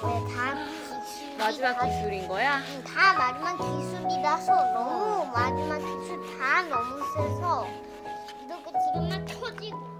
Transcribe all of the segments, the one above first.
왜 다 기술이 마지막 기술인 거야? 다 마지막 기술이라서 너무 마지막 기술 다 너무 세서 이렇게 지금만 터지고.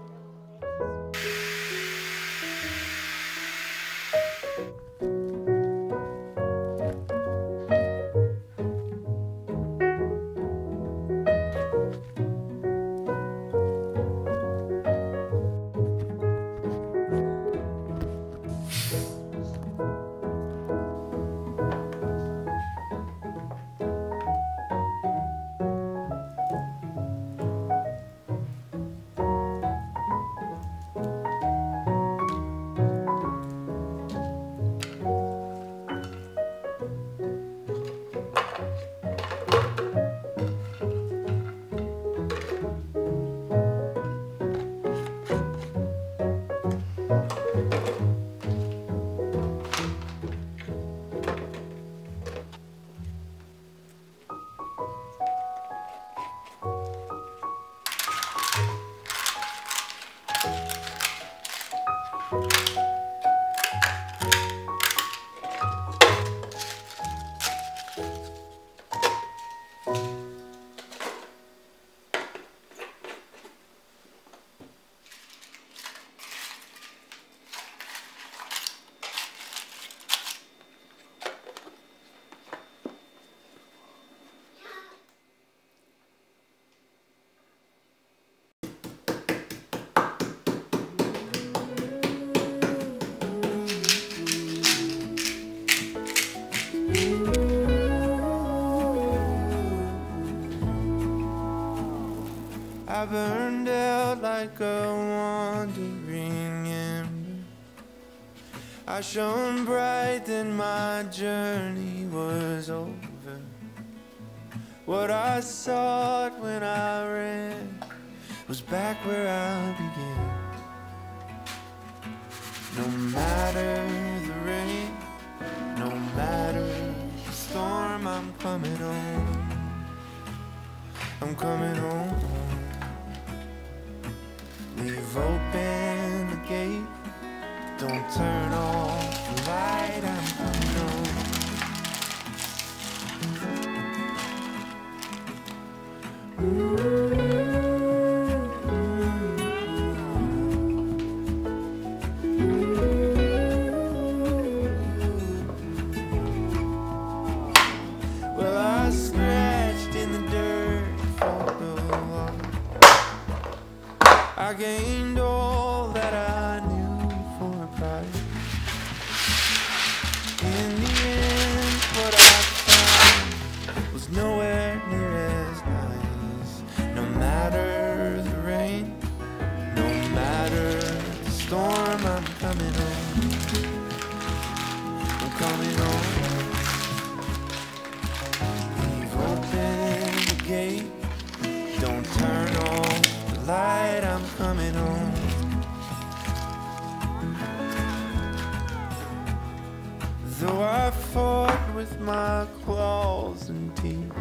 I burned out like a wandering ember. I shone bright, then my journey was over. What I sought when I ran was back where I began. No matter the rain, no matter the storm, I'm coming home. I'm coming home. Leave open the gate, don't turn off the light, I'm coming home. Well, I scratched in the dirt for a while. I gained all that I knew for a price. In the end, what I found was nowhere near as nice. No matter the rain, no matter the storm, I'm coming home. I'm coming home. Leave open the gate, don't turn off the light, I'm coming home. Though I fought with my claws and teeth,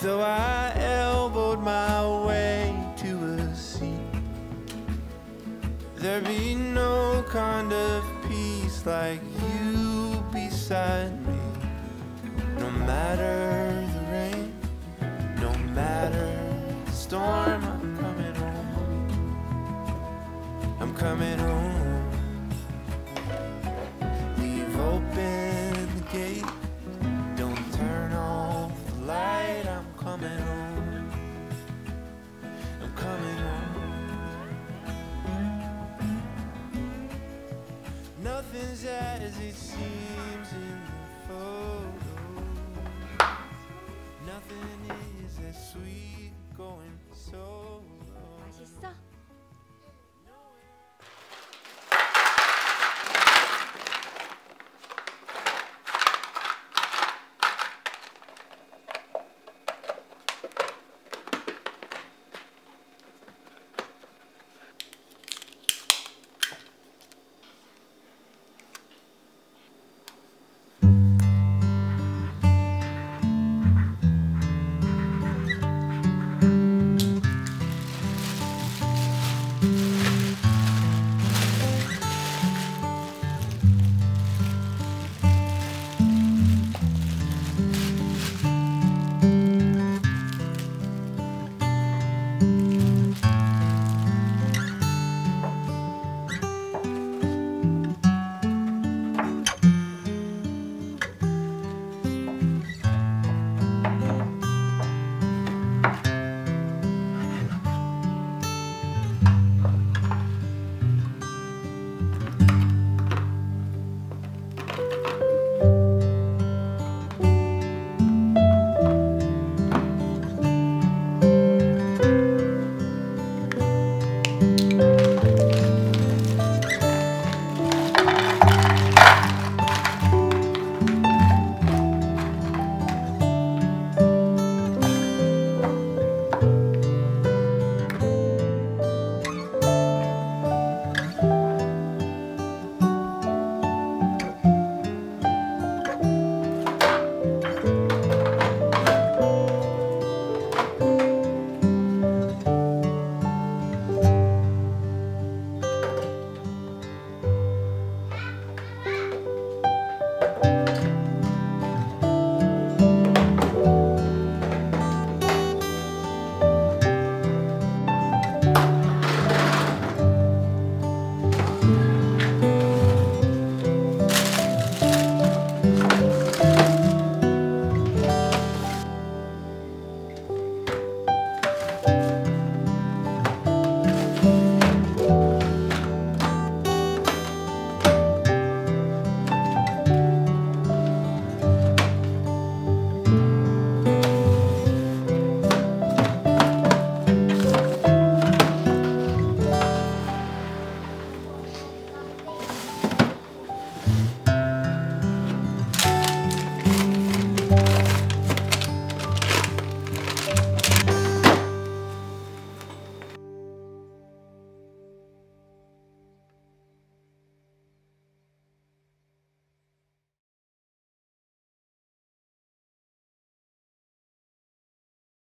though I elbowed my way to a seat, there be no kind of peace like you beside me. No matter the rain, no matter the storm, I'm coming home. I'm coming home. Leave open the gate, don't turn off the light, I'm coming home. I'm coming home. Nothing's as it seems in the photo. Nothing is as sweet going so low. 맛있어?